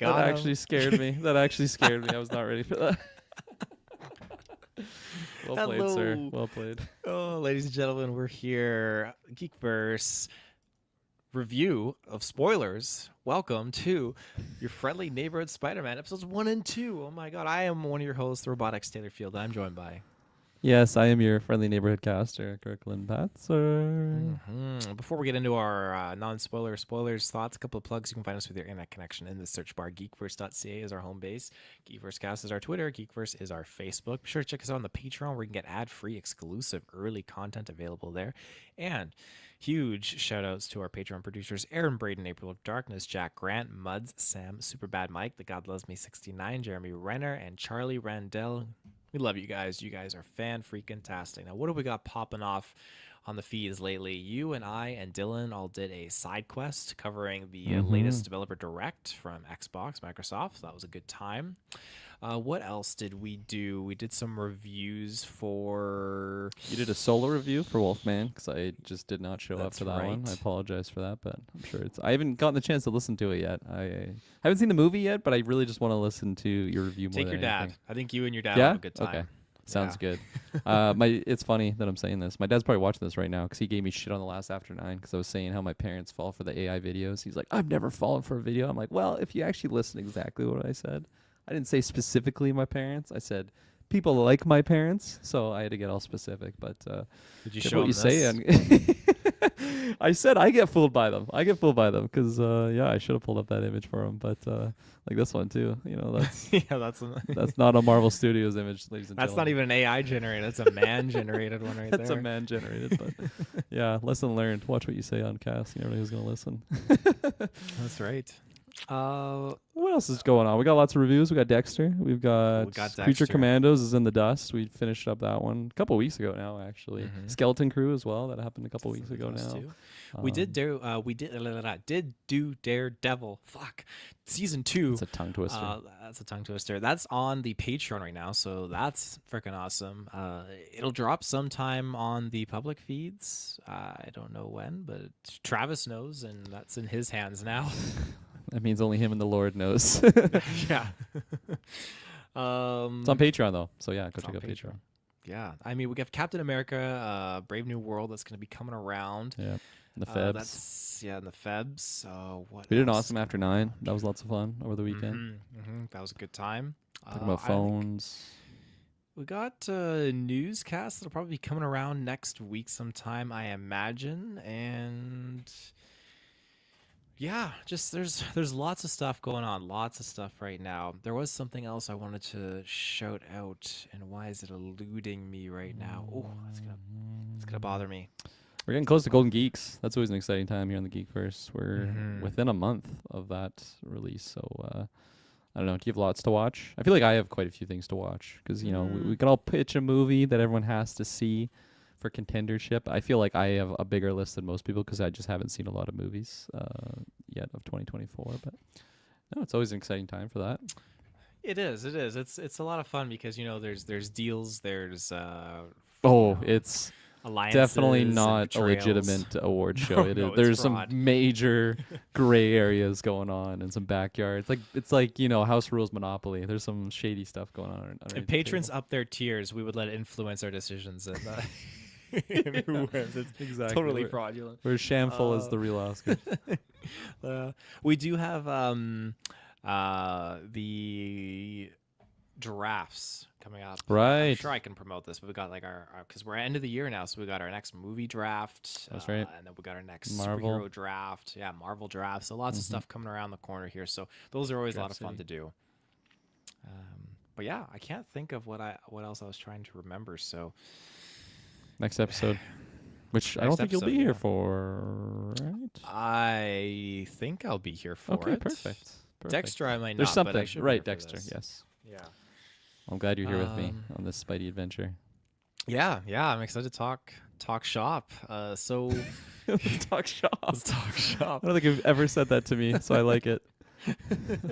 got That him. actually scared me. That actually scared me. I was not ready for that. Well played, sir. Hello. Well played. Oh, ladies and gentlemen, we're here. GeekVerse review of spoilers. Welcome to your friendly neighborhood Spider-Man episodes 1 and 2. Oh my god, I am one of your hosts, the Robotics Taylor Field. I'm joined by... Yes, I am your friendly neighborhood caster, Kirkland Patzer. Before we get into our non-spoiler spoilers thoughts, a couple of plugs. You can find us with your internet connection in the search bar. GeekVerse.ca is our home base. GeekVerseCast is our Twitter. GeekVerse is our Facebook. Be sure to check us out on the Patreon where you can get ad-free, exclusive, early content available there. And huge shout-outs to our Patreon producers, Aaron Braden, April of Darkness, Jack Grant, Muds, Sam, Superbad Mike, The God Loves Me 69, Jeremy Renner, and Charlie Randell. We love you guys. You guys are fan-freaking-tastic. Now, what have we got popping off on the feeds lately? You and I and Dylan all did a side quest covering the latest developer direct from Xbox, Microsoft. So that was a good time. What else did we do? We did some reviews for... You did a solo review for Wolfman because I just did not show up to that one. I right. apologize for that, but I'm sure it's... I haven't gotten the chance to listen to it yet. I haven't seen the movie yet, but I really just want to listen to your review more Take than your dad. anything. I think you and your dad have a good time. Okay. Sounds Yeah. good. It's funny that I'm saying this. My dad's probably watching this right now because he gave me shit on the last After 9 because I was saying how my parents fall for the AI videos. He's like, I've never fallen for a video. I'm like, well, if you actually listen exactly what I said, I didn't say specifically my parents. I said people like my parents, so I had to get all specific. But Did you get show what him you say? this? I said I get fooled by them. I get fooled by them because I should have pulled up that image for them. But like this one too. You know, that's Yeah, that's that's not a Marvel Studios image, ladies and that's not gentlemen. even an AI generated. That's a man generated one right That's there. a man generated, but yeah, lesson learned. Watch what you say on cast. You never know who's gonna listen. That's right. What else is going on? We got lots of reviews. We got Dexter. We've got, got Creature Dexter. Commandos is in the dust. We finished up that one a couple weeks ago now, actually. Skeleton Crew as well. That happened a couple weeks ago Those now. two. We did do Daredevil. Fuck. Season 2. It's a tongue twister. That's a tongue twister. That's on the Patreon right now, so that's freaking awesome. It'll drop sometime on the public feeds. I don't know when, but Travis knows, and that's in his hands now. That means only him and the Lord knows. Yeah. It's on Patreon though, so yeah, go check out Patreon. Yeah, I mean, we got Captain America, Brave New World that's going to be coming around. Yeah, the Febs. That's in the Febs. What We did an else? awesome After 9. That was lots of fun over the weekend. That was a good time. Talking about I think phones. we got newscasts that'll probably be coming around next week sometime, I imagine, and yeah, just there's lots of stuff going on, lots of stuff right now. There was something else I wanted to shout out, and why is it eluding me right now? Oh, it's gonna bother me. We're getting close to Golden Geeks. That's always an exciting time here on the Geekverse. We're within a month of that release, so I don't know. Do you have lots to watch? I feel like I have quite a few things to watch because you know we can all pitch a movie that everyone has to see for contendership. I feel like I have a bigger list than most people because I just haven't seen a lot of movies yet of 2024. But no, it's always an exciting time for that. It is. It's a lot of fun because you know there's deals, there's It's alliances, definitely and not a betrayals. legitimate award show. No, There's it's some fraud. major gray areas going on and some backyards. It's like you know House Rules Monopoly. There's some shady stuff going on. If patrons up their tiers, we would let it influence our decisions. And, and who wins? It's Exactly. totally fraudulent. We're shameful as the real Oscar. We do have the drafts coming up. Right. I'm sure I can promote this, but we got like our because we're end of the year now, so we got our next movie draft. That's right. And then we got our next Marvel. superhero draft. Yeah, Marvel draft. So lots of stuff coming around the corner here. So those are always a lot of fun to do. But yeah, I can't think of what else I was trying to remember. So Next episode, which I don't think you'll be here for, right? I think I'll be here for Okay, it. perfect. Dexter, I might not. There's something, but I should be right? here for Dexter, this. yes. Yeah. I'm glad you're here with me on this Spidey adventure. Yeah, I'm excited to talk shop. So Talk shop. let's talk shop. I don't think you've ever said that to me, so I like it.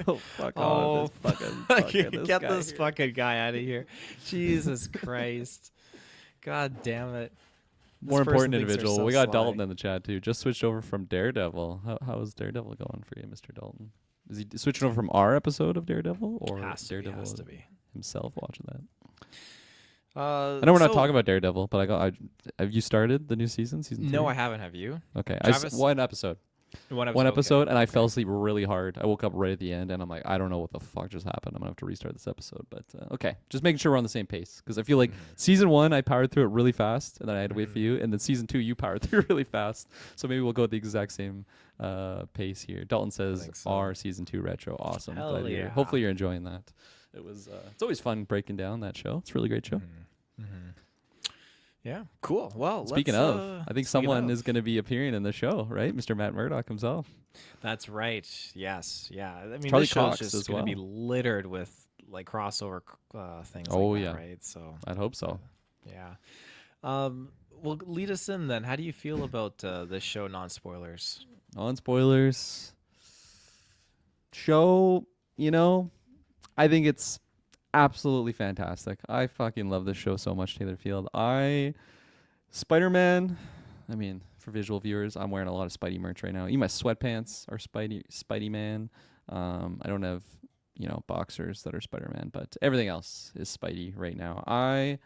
Oh, fuck Oh, this fucking get guy this here. fucking guy out of here. Jesus Christ. God damn it. This More important person thinks they're individual. so We got sly. Dalton in the chat too. Just switched over from Daredevil. How is Daredevil going for you, Mr. Dalton? Is he switching over from our episode of Daredevil or Has to be. Has Daredevil to be. himself watching that? I know we're not talking about Daredevil, but have you started the new season No, 3? I haven't. Have you? Okay, Travis, one episode. one One episode. episode, Okay. and I fell asleep really hard. I woke up right at the end, and I'm like, I don't know what the fuck just happened. I'm gonna have to restart this episode. But okay, just making sure we're on the same pace, because I feel like season 1 I powered through it really fast, and then I had to wait for you, and then season 2 you powered through really fast. So maybe we'll go at the exact same pace here. Dalton says so. our season 2 retro, awesome. Hell yeah. Hopefully you're enjoying that. It was. It's always fun breaking down that show. It's a really great show. Yeah, cool. Well, speaking of, I think someone is going to be appearing in the show, right? Mr. Matt Murdock himself. That's right. Yes. Yeah. I mean, Charlie this show's Cox just as going to well. be littered with like crossover things. Oh, like that, yeah. right. So I'd hope so. yeah. Well, lead us in then. How do you feel about this show? Non-spoilers. Non-spoilers. Show, I think it's absolutely fantastic. I fucking love this show so much, Taylor Field. Spider-Man, I mean, for visual viewers, I'm wearing a lot of Spidey merch right now. Even my sweatpants are Spidey Man. I don't have, boxers that are Spider-Man, but everything else is Spidey right now. I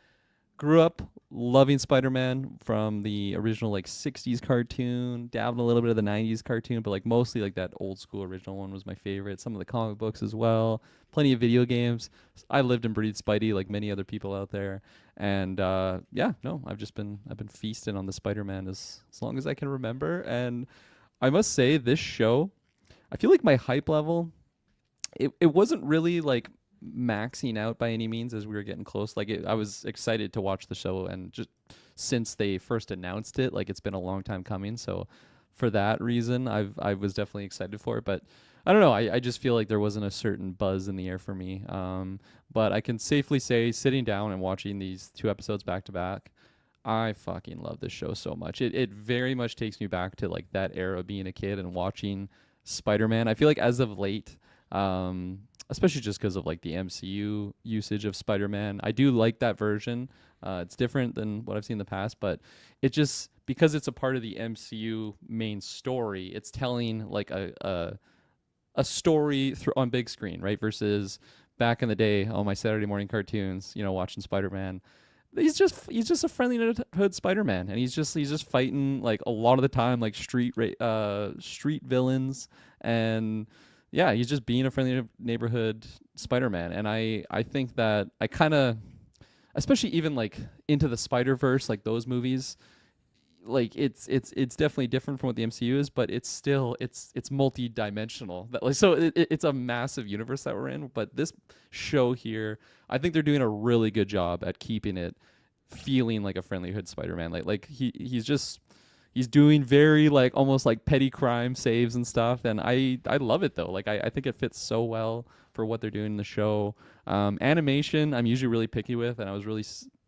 grew up loving Spider-Man from the original 60s cartoon, dabbling a little bit of the 90s cartoon, but mostly that old school original one was my favorite. Some of the comic books as well. Plenty of video games. I lived and breathed Spidey like many other people out there. And I've been feasting on the Spider-Man as long as I can remember. And I must say, this show, I feel like my hype level, it wasn't really maxing out by any means as we were getting close. I was excited to watch the show, and just since they first announced it, it's been a long time coming. So for that reason, I was definitely excited for it. But I don't know. I just feel like there wasn't a certain buzz in the air for me. But I can safely say, sitting down and watching these 2 episodes back to back, I fucking love this show so much. It very much takes me back to that era of being a kid and watching Spider-Man. I feel like as of late, especially just because of the MCU usage of Spider-Man, I do like that version. It's different than what I've seen in the past, but it just, because it's a part of the MCU main story, it's telling a story on big screen, right? Versus back in the day on my Saturday morning cartoons, watching Spider-Man. He's just a friendly neighborhood Spider-Man, and he's just fighting a lot of the time street villains, and yeah, he's just being a friendly neighborhood Spider-Man. And I think that I kind of, especially even Into the Spider-Verse, those movies, it's definitely different from what the MCU is, but it's still it's multi-dimensional. It's a massive universe that we're in. But this show here, I think they're doing a really good job at keeping it feeling like a friendly hood Spider-Man. He's doing very almost petty crime saves and stuff, and I love it though. I think it fits so well for what they're doing in the show. Animation, I'm usually really picky with, and I was really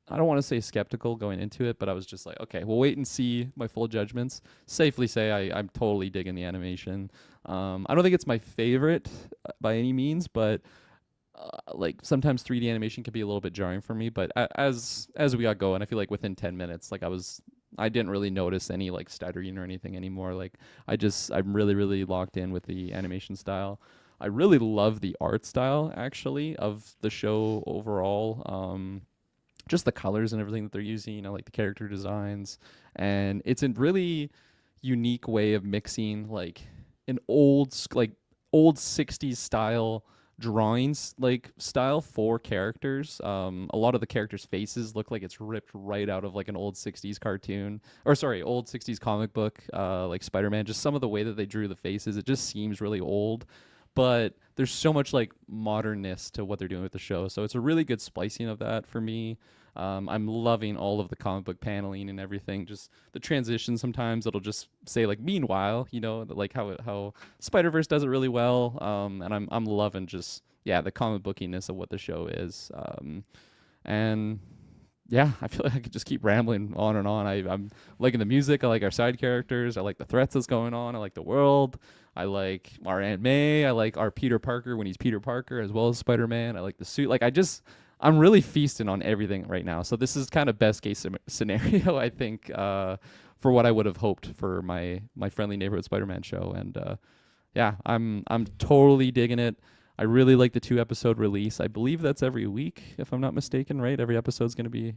I don't want to say skeptical going into it, but I was just okay, we'll wait and see my full judgments. Safely say I'm totally digging the animation. I don't think it's my favorite by any means, but sometimes 3D animation can be a little bit jarring for me. But as we got going, I feel within 10 minutes, I didn't really notice any stuttering or anything anymore. I'm really, really locked in with the animation style. I really love the art style actually of the show overall. Just the colors and everything that they're using, the character designs, and it's a really unique way of mixing an old 60s style drawings style for characters. A lot of the characters' faces look like it's ripped right out of an old 60s cartoon, or sorry, old 60s comic book, Spider-Man. Just some of the way that they drew the faces, it just seems really old, but there's so much modernness to what they're doing with the show. So it's a really good splicing of that for me. I'm loving all of the comic book paneling and everything. Just the transition, sometimes it'll just say meanwhile, how Spider-Verse does it really well. And I'm loving just the comic bookiness of what the show is. And yeah, I feel I could just keep rambling on and on. I'm liking the music. I like our side characters. I like the threats that's going on. I like the world. I like our Aunt May. I like our Peter Parker when he's Peter Parker, as well as Spider-Man. I like the suit. I'm really feasting on everything right now. So this is kind of best case scenario, I think, for what I would have hoped for my friendly neighborhood Spider-Man show. And yeah, I'm totally digging it. I really like the 2 episode release. I believe that's every week, if I'm not mistaken, right? Every episode's gonna be,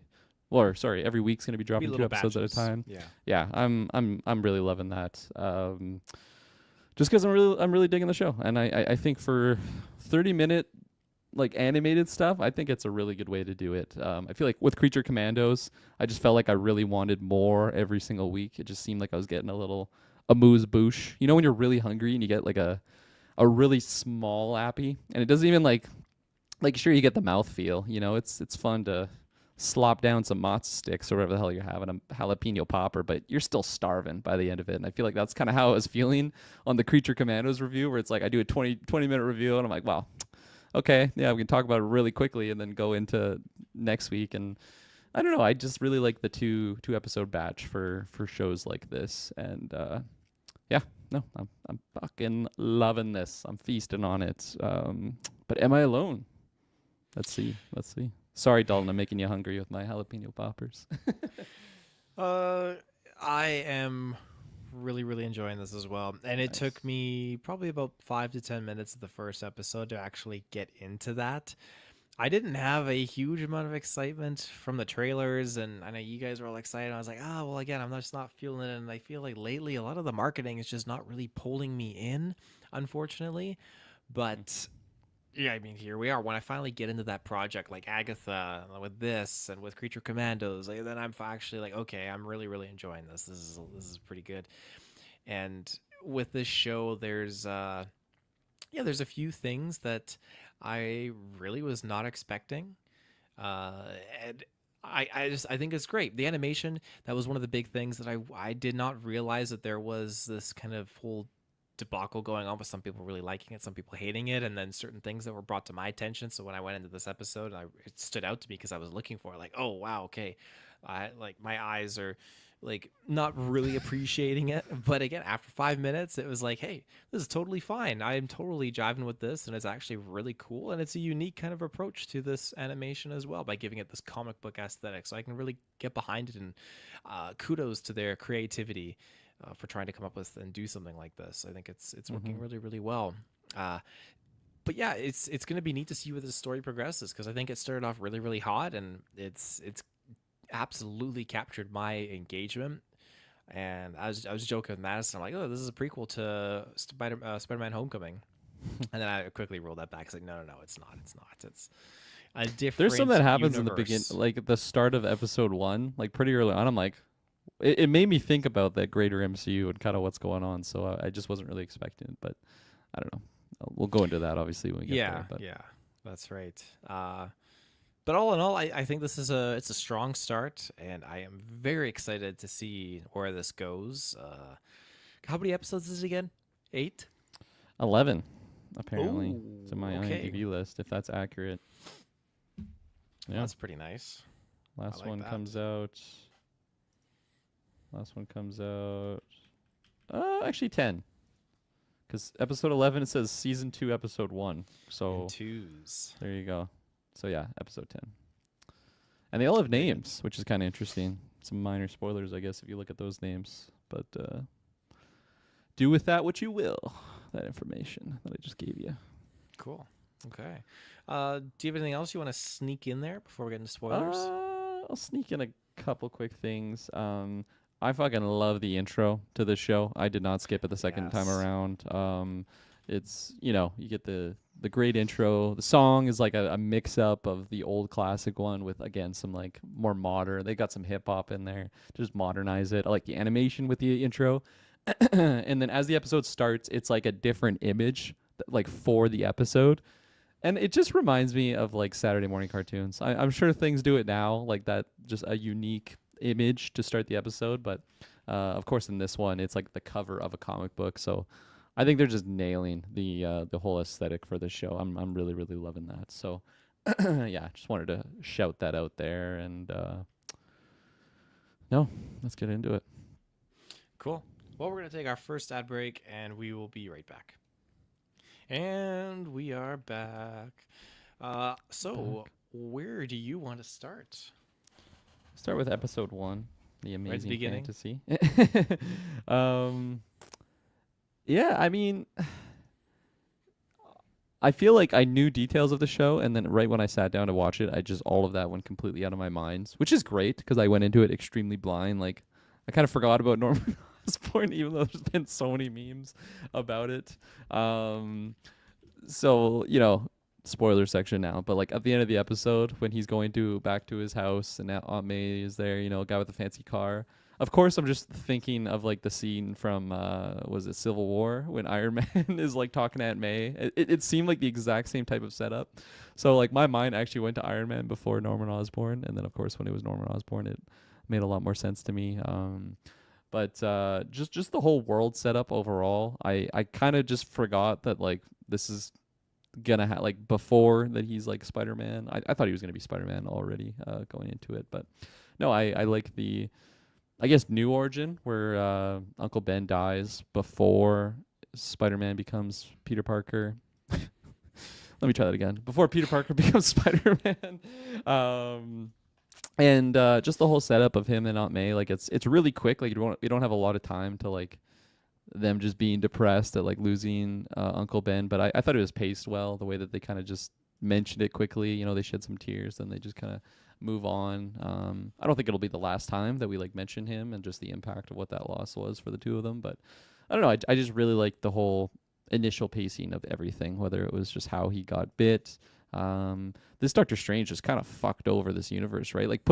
or sorry, every week's gonna be Be dropping two little episodes at a batches. time. Yeah. Yeah, I'm really loving that. Just because I'm really digging the show, and I think for 30-minute like animated stuff, I think it's a really good way to do it. I feel like with Creature Commandos, I just felt like I really wanted more every single week. It just seemed like I was getting a little amuse bouche. You know when you're really hungry and you get like a really small appy, and it doesn't even like sure you get the mouth feel. You know, it's fun to slop down some matzo sticks or whatever the hell you're having, a jalapeno popper, but you're still starving by the end of it. And I feel like that's kind of how I was feeling on the Creature Commandos review, where it's like I do a 20 minute review and I'm like, wow, okay, yeah, we can talk about it really quickly and then go into next week. And I don't know, I just really like the two episode batch for shows like this. And yeah, no, I'm fucking loving this. I'm feasting on it. But am I alone? Let's see. Let's see. Sorry, Dalton, I'm making you hungry with my jalapeno poppers. Uh, I am really, really enjoying this as well. And it Nice. took me probably about 5 to 10 minutes of the first episode to actually get into that. I didn't have a huge amount of excitement from the trailers, and I know you guys were all excited. I was like, oh, well, again, I'm just not feeling it. And I feel like lately a lot of the marketing is just not really pulling me in, unfortunately. Mhm. But yeah, I mean, here we are. When I finally get into that project, like Agatha, with this and with Creature Commandos, like, then I'm actually like, okay, I'm really, really enjoying this. This is pretty good. And with this show, there's a few things that I really was not expecting, uh, and I think it's great. The animation, that was one of the big things that I did not realize, that there was this kind of whole debacle going on with some people really liking it, some people hating it, and then certain things that were brought to my attention. So when I went into this episode, it stood out to me because I was looking for it, like, oh wow, okay, I like my eyes are like not really appreciating it. But again, after 5 minutes, it was like, hey, this is totally fine. I am totally jiving with this, and it's actually really cool. And it's a unique kind of approach to this animation as well, by giving it this comic book aesthetic. So I can really get behind it, and kudos to their creativity for trying to come up with and do something like this. I think it's working Mhm. really, really well. Uh, but yeah, it's going to be neat to see where the story progresses, because I think it started off really, really hot, and it's absolutely captured my engagement. And I was joking with Madison. I'm like, oh, this is a prequel to Spider-Man: Homecoming, and then I quickly rolled that back. It's like, no, no, no, it's not. It's not. It's a There's some different that happens in the begin, universe. like at the start of episode one, like pretty early on. I'm like, it made me think about that greater MCU and kind of what's going on. So I just wasn't really expecting it, but I don't know. We'll go into that obviously when we get Yeah, there. But yeah, that's right. But all in all, I think this is a strong start, and I am very excited to see where this goes. How many episodes is it again? 8. 11, apparently, to Oh, my okay. IMDb list, if that's accurate. Well, Yeah, that's pretty nice. I last like one that. comes out. Last one comes out. Actually 10, because episode 11 it says season 2, episode 1. And So twos. there you go. So yeah, episode 10. And they all have Very good. names, which is kind of interesting. Some minor spoilers, I guess, if you look at those names. But do with that what you will. That information that I just gave you. Cool. Okay. Do you have anything else you want to sneak in there before we get into spoilers? I'll sneak in a couple quick things. I fucking love the intro to this show. I did not skip it the second time Yes. around. It's you get the great intro. The song is like a mix up of the old classic one with again some like more modern. They got some hip hop in there to just modernize it. I like the animation with the intro, and then as the episode starts, it's like a different image like for the episode, and it just reminds me of like Saturday morning cartoons. I'm sure things do it now, like that, just a unique image to start the episode. But of course, in this one, it's like the cover of a comic book. So I think they're just nailing the whole aesthetic for this show. I'm really really loving that. So yeah, just wanted to shout that out there. And no, let's get into it. Cool. Well, we're going to take our first ad break, and we will be right back. And we are back. So Back. where do you want to start? Start with episode 1, the Right at the amazing beginning? fantasy. um, yeah, I mean, I feel like I knew details of the show, and then right when I sat down to watch it, I just all of that went completely out of my mind, which is great because I went into it extremely blind. Like I kind of forgot about Norman Osborn, even though there's been so many memes about it. Um, so spoiler section now, but like at the end of the episode when he's going to back to his house and Aunt May is there, a guy with a fancy car. Of course, I'm just thinking of like the scene from was it Civil War when Iron Man is like talking to Aunt May. It seemed like the exact same type of setup. So like my mind actually went to Iron Man before Norman Osborn, and then of course when it was Norman Osborn, it made a lot more sense to me. But just the whole world setup overall, I kind of just forgot that like this is gonna have like before that he's like Spider-Man. I thought he was gonna be Spider-Man already going into it, but no, I like the I guess new origin where Uncle Ben dies before Spider-Man becomes Peter Parker. Let me try that again. Before Peter Parker becomes Spider-Man. And just the whole setup of him and Aunt May, like it's really quick. Like you don't have a lot of time to like them just being depressed at like losing Uncle Ben. But I thought it was paced well, the way that they kind of just mentioned it quickly. They shed some tears, then they just kind of move on. I don't think it'll be the last time that we like mention him and just the impact of what that loss was for the two of them. But I don't know. I just really liked the whole initial pacing of everything, whether it was just how he got bit. This Doctor Strange just kind of fucked over this universe, right? Like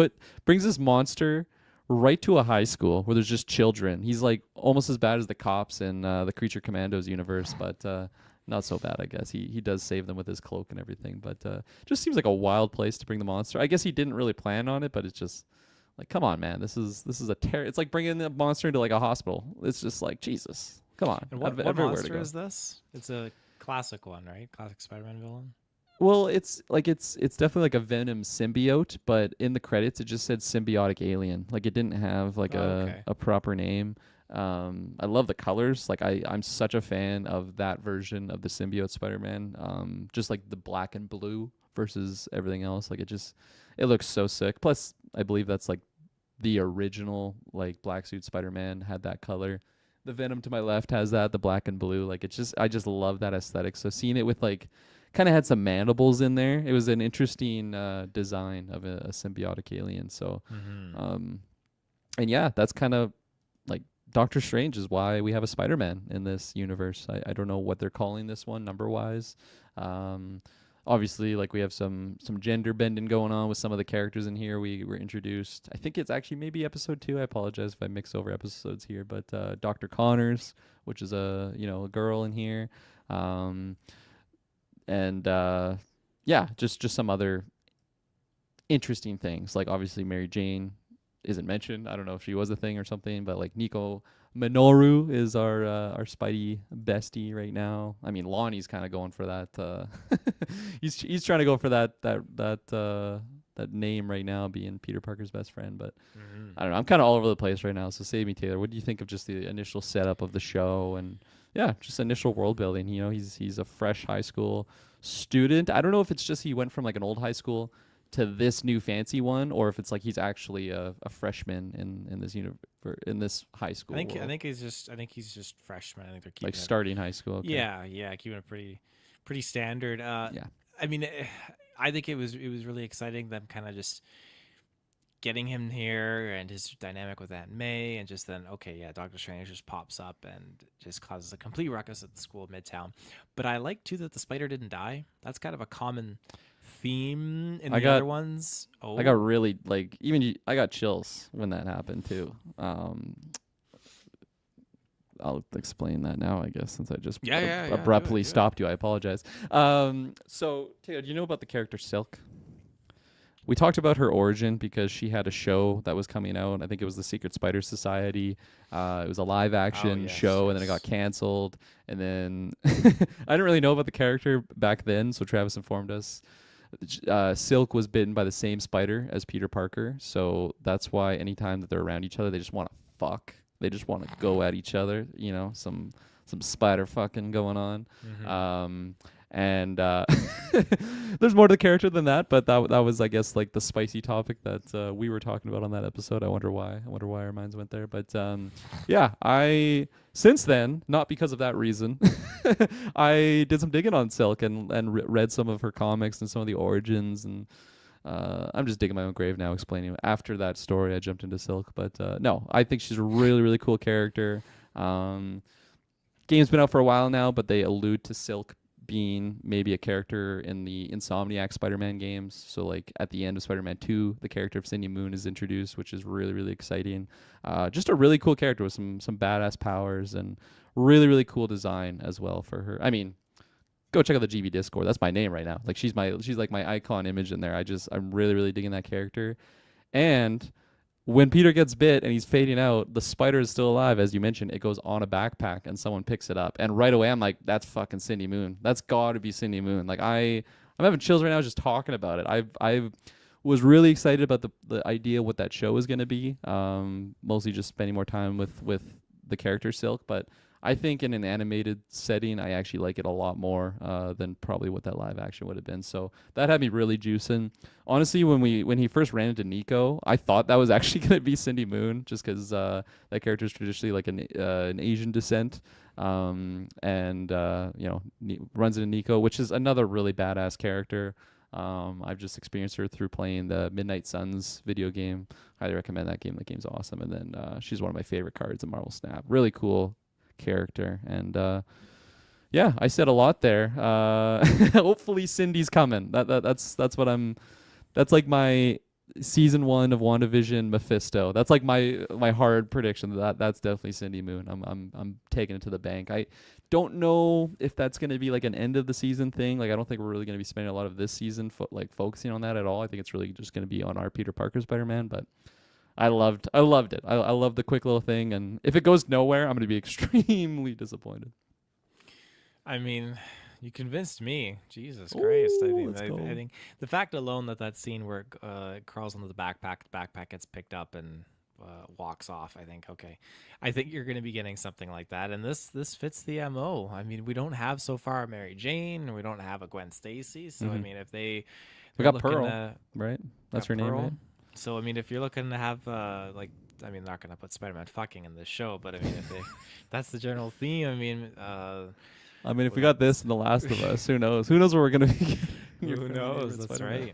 brings this monster right to a high school where there's just children. He's like almost as bad as the cops in the Creature Commandos universe, but not so bad, I guess. He does save them with his cloak and everything, but just seems like a wild place to bring the monster. I guess he didn't really plan on it, but it's just like, come on, man. This is a It's like bringing the monster into like a hospital. It's just like Jesus. Come on. And what Everywhere to monster go. is this? It's a classic one, right? Classic Spider-Man villain. Well, it's definitely like a Venom symbiote, but in the credits it just said symbiotic alien. Like it didn't have like Okay. a proper name. I love the colors. Like I'm such a fan of that version of the symbiote Spider-Man. Just like the black and blue versus everything else. Like it looks so sick. Plus, I believe that's like the original like black suit Spider-Man had that color. The Venom to my left has that, the black and blue. Like I just love that aesthetic. So seeing it with like kind of had some mandibles in there. It was an interesting design of a symbiotic alien. So, and yeah, that's kind of like Doctor Strange is why we have a Spider-Man in this universe. I don't know what they're calling this one number wise. Obviously, like we have some gender bending going on with some of the characters in here. We were introduced. I think it's actually maybe episode 2. I apologize if I mix over episodes here, but Dr. Connors, which is a girl in here. And yeah, just some other interesting things. Like obviously Mary Jane isn't mentioned. I don't know if she was a thing or something, but like Nico Minoru is our Spidey bestie right now. I mean, Lonnie's kind of going for that. He's trying to go for that name right now, being Peter Parker's best friend. But I don't know. I'm kind of all over the place right now. So save me, Taylor. What do you think of just the initial setup of the show and yeah, just initial world building? He's a fresh high school student. I don't know if it's just he went from like an old high school to this new fancy one, or if it's like he's actually a freshman in this in this high school. I world. think he's just freshman. I think they're keeping Like it, starting high school. Okay. yeah, keeping it pretty standard. Yeah. I mean, I think it was really exciting them kind of just getting him here and his dynamic with Aunt May, and just then okay, yeah, Doctor Strange just pops up and just causes a complete ruckus at the school Midtown. But I like too that the spider didn't die. That's kind of a common theme in the other ones. I got really like I got chills when that happened too. I'll explain that now, I guess, since I just abruptly stopped you. I apologize. So Taylor, do you know about the character Silk? We talked about her origin because she had a show that was coming out. I think it was the Secret Spider Society. It was a live action show, and then it got canceled. And then I didn't really know about the character back then, so Travis informed us. Silk was bitten by the same spider as Peter Parker, so that's why anytime that they're around each other, they just want to fuck. They just want to go at each other. Some spider fucking going on. And there's more to the character than that, but that was, I guess, like the spicy topic that we were talking about on that episode. I wonder why. I wonder why our minds went there. But yeah, I since then, not because of that reason, I did some digging on Silk and read some of her comics and some of the origins, and I'm just digging my own grave now explaining it. After that story I jumped into Silk, but no, I think she's a really, really cool character. Game's been out for a while now, but they allude to Silk being maybe a character in the Insomniac Spider-Man games. So like at the end of Spider-Man 2, the character of Cindy Moon is introduced, which is really, really exciting. Just a really cool character with some badass powers and really, really cool design as well for her. I mean, go check out the GB Discord. That's my name right now. Like she's like my icon image in there. I'm really, really digging that character. And when Peter gets bit and he's fading out, the spider is still alive, as you mentioned. It goes on a backpack and someone picks it up. And right away I'm like, that's fucking Cindy Moon. That's gotta be Cindy Moon. Like I'm having chills right now just talking about it. I was really excited about the idea what that show was gonna be. Mostly just spending more time with the character Silk, but I think in an animated setting, I actually like it a lot more than probably what that live action would have been. So that had me really juicing. Honestly, when he first ran into Nico, I thought that was actually going to be Cindy Moon, just because that character is traditionally like an Asian descent, and runs into Nico, which is another really badass character. I've just experienced her through playing the Midnight Suns video game. Highly recommend that game. That game's awesome. And then she's one of my favorite cards in Marvel Snap. Really cool character. And yeah, I said a lot there. Hopefully Cindy's coming. That's like my season 1 of WandaVision Mephisto. That's like my hard prediction. That's definitely Cindy Moon. I'm taking it to the bank. I don't know if that's going to be like an end of the season thing. Like I don't think we're really going to be spending a lot of this season focusing on that at all. I think it's really just going to be on our Peter Parker Spider-Man, but I loved it. I love the quick little thing, and if it goes nowhere, I'm going to be extremely disappointed. I mean, you convinced me. Jesus Christ! I mean, I think the fact alone that scene where it crawls onto the backpack gets picked up and walks off. I think okay. I think you're going to be getting something like that, and this fits the MO. I mean, we don't have so far a Mary Jane, we don't have a Gwen Stacy. So I mean, if we got Pearl, right? That's her name, right? So I mean, if you're looking to have like, I mean, they're not gonna put Spider-Man fucking in this show, but I mean, that's the general theme. I mean, if we got this in The Last of Us, who knows? Who knows where we're gonna be? Who knows? That's right.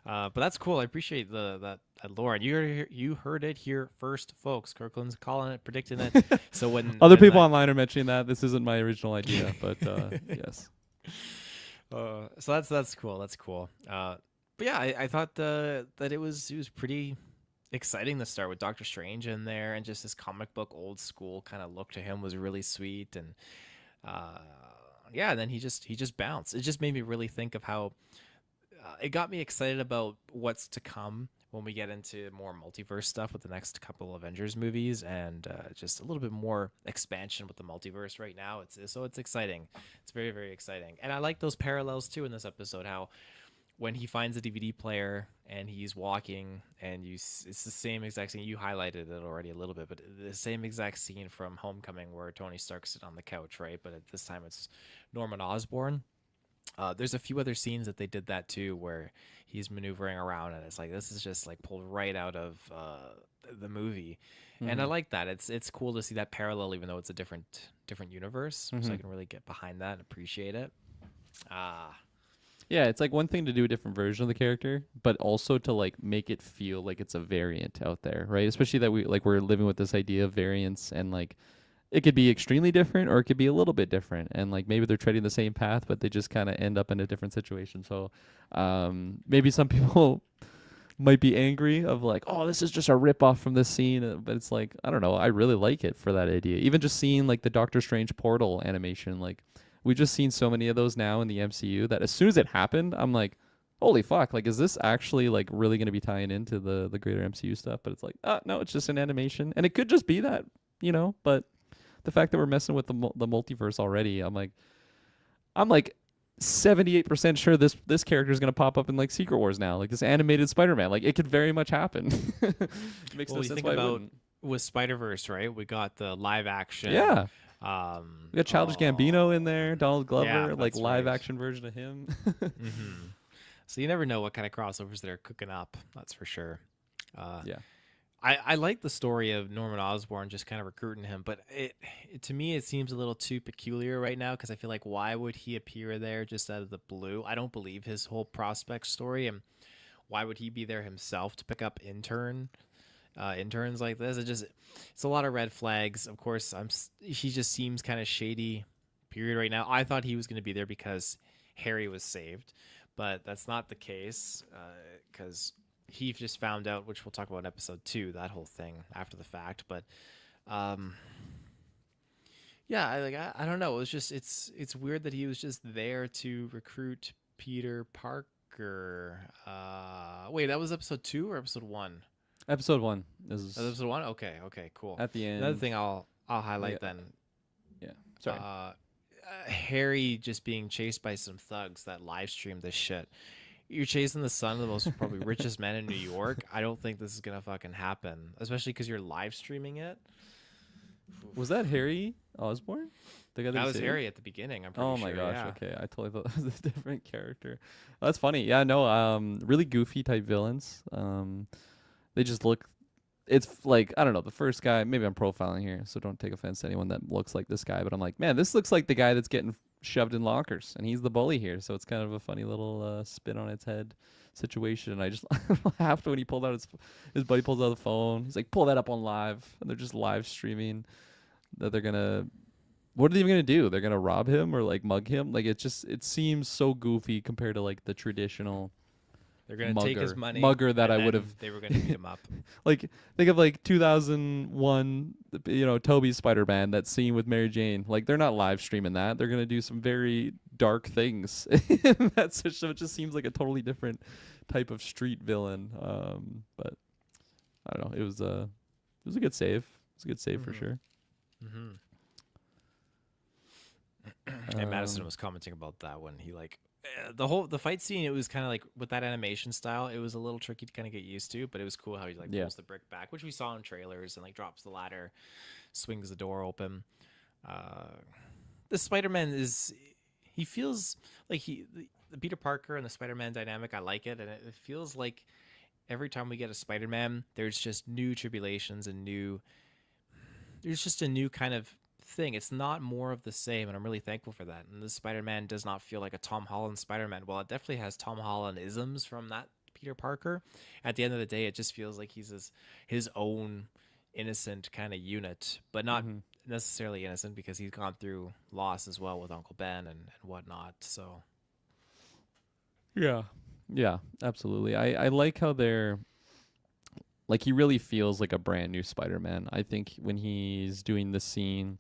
But that's cool. I appreciate that lore. You heard it here first, folks. Kirkland's calling it, predicting it. So when other people online are mentioning that, this isn't my original idea, but yes. So that's cool. That's cool. But yeah, I thought that it was pretty exciting to start with Doctor Strange in there, and just this comic book old school kind of look to him was really sweet. And yeah, and then he just bounced. It just made me really think of how it got me excited about what's to come when we get into more multiverse stuff with the next couple Avengers movies, and just a little bit more expansion with the multiverse right now. It's exciting. It's very, very exciting. And I like those parallels too in this episode, how when he finds a DVD player and he's walking, and it's the same exact scene. You highlighted it already a little bit, but the same exact scene from Homecoming where Tony Stark's sitting on the couch, right? But at this time it's Norman Osborn. There's a few other scenes that they did that too, where he's maneuvering around, and it's like this is just like pulled right out of the movie. And I like that. It's cool to see that parallel, even though it's a different universe. So I can really get behind that and appreciate it. Yeah, it's like one thing to do a different version of the character, but also to like make it feel like it's a variant out there, right? Especially that we're living with this idea of variants, and like it could be extremely different or it could be a little bit different, and like maybe they're treading the same path, but they just kind of end up in a different situation. So maybe some people might be angry of like, oh, this is just a rip off from this scene, but it's like, I don't know, I really like it for that idea. Even just seeing like the Doctor Strange portal animation, like we've just seen so many of those now in the MCU that as soon as it happened, I'm like, holy fuck, like is this actually like really going to be tying into the greater MCU stuff? But it's like, no, it's just an animation, and it could just be that, but the fact that we're messing with the multiverse already, I'm like 78% sure this character is going to pop up in like Secret Wars now, like this animated Spider-Man. Like it could very much happen. Makes no sense why it wouldn't. With Spider-Verse, right? We got the live action. Yeah. We got Childish Gambino in there, Donald Yeah, Glover, like that's live right. action version of him. So you never know what kind of crossovers they're cooking up. That's for sure. Uh, Yeah. I like the story of Norman Osborn just kind of recruiting him, but to me it seems a little too peculiar right now because I feel like why would he appear there just out of the blue? I don't believe his whole prospect story, and why would he be there himself to pick up interns like this? It's a lot of red flags. Of course, he just seems kind of shady. Period. Right now, I thought he was going to be there because Harry was saved, but that's not the case because he just found out, which we'll talk about in episode 2, that whole thing after the fact. But um, yeah, I don't know. It was just it's weird that he was just there to recruit Peter Parker. Wait, that was episode 2 or episode 1? Episode 1 That was is episode 1. Okay, okay, cool. at the Another end. thing I'll Like, highlight then. yeah. Sorry. Harry just being chased by some thugs that live streamed this shit. You're chasing the son of the most probably richest man in New York. I don't think this is gonna fucking happen, especially because you're live streaming it. Was that Harry Osborn? The guy that That he was saved? Harry at the beginning. I'm pretty Oh sure. my gosh. Yeah. Okay, I totally thought that was a different character. That's funny. Yeah, no. Really goofy type villains. They just look. It's like I don't know the first guy. Maybe I'm profiling here, so don't take offense to anyone that looks like this guy. But I'm like, man, this looks like the guy that's getting shoved in lockers, and he's the bully here. So it's kind of a funny little spin on its head situation. And I just laughed when he pulled out his buddy pulls out the phone. He's like, pull that up on live, and they're just live streaming that they're gonna. What are they even gonna do? They're gonna rob him or like mug him? Like it seems so goofy compared to like the traditional They're gonna take his money. mugger that and I would then have They were gonna beat him up. like think of like 2001, Toby's Spider-Man, that scene with Mary Jane. Like they're not live streaming that. They're gonna do some very dark things. That's so it just seems like a totally different type of street villain. But I don't know. It was a good save. It was a good save for sure. Mm-hmm. And Madison was commenting about that when he the fight scene. It was kind of like with that animation style. It was a little tricky to kind of get used to, but it was cool how he pulls the brick back, which we saw in trailers, and like drops the ladder, swings the door open. The Spider-Man he feels like the Peter Parker and the Spider-Man dynamic. I like it, and it feels like every time we get a Spider-Man, there's just new tribulations and there's just a new kind of thing. It's not more of the same, and I'm really thankful for that. And this Spider-Man does not feel like a Tom Holland Spider-Man. Well, it definitely has Tom Holland isms from that Peter Parker. At the end of the day, it just feels like he's his own innocent kind of unit, but not necessarily innocent because he's gone through loss as well with Uncle Ben and whatnot. So Yeah, absolutely. I like how they're like he really feels like a brand new Spider-Man. I think when he's doing the scene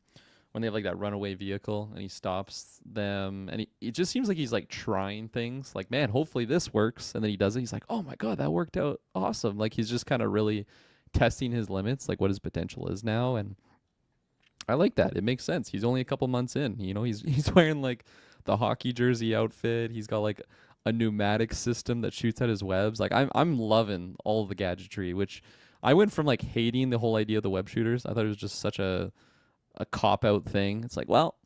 when they have like that runaway vehicle and he stops them and it just seems like he's like trying things like, man, hopefully this works, and then he does it. He's like, oh my god, that worked out awesome. Like he's just kind of really testing his limits, like what his potential is now. And I like that. It makes sense. He's only a couple months in. He's wearing like the hockey jersey outfit. He's got like a pneumatic system that shoots at his webs. Like I'm loving all the gadgetry, which I went from like hating the whole idea of the web shooters. I thought it was just such a cop out thing. It's like, well,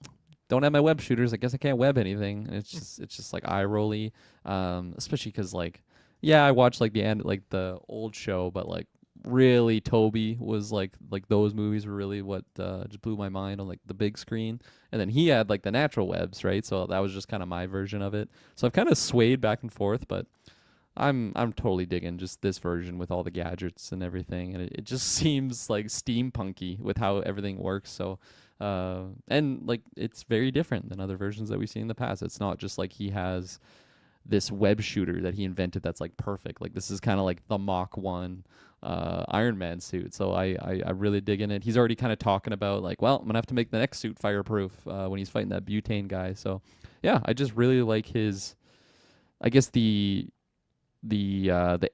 don't have my web shooters. I guess I can't web anything. And it's just like eye rolly. Especially because like, yeah, I watched like the end, like the old show, but like really Toby was like those movies were really what just blew my mind on like the big screen. And then he had like the natural webs, right? So that was just kind of my version of it. So I've kind of swayed back and forth, but I'm totally digging just this version with all the gadgets and everything, and it just seems like steampunky with how everything works. So and like it's very different than other versions that we've seen in the past. It's not just like he has this web shooter that he invented that's like perfect. Like this is kind of like the Mach 1 Iron Man suit. So I really dig in it. He's already kind of talking about like, well, I'm gonna have to make the next suit fireproof when he's fighting that butane guy. So yeah, I just really like his, I guess the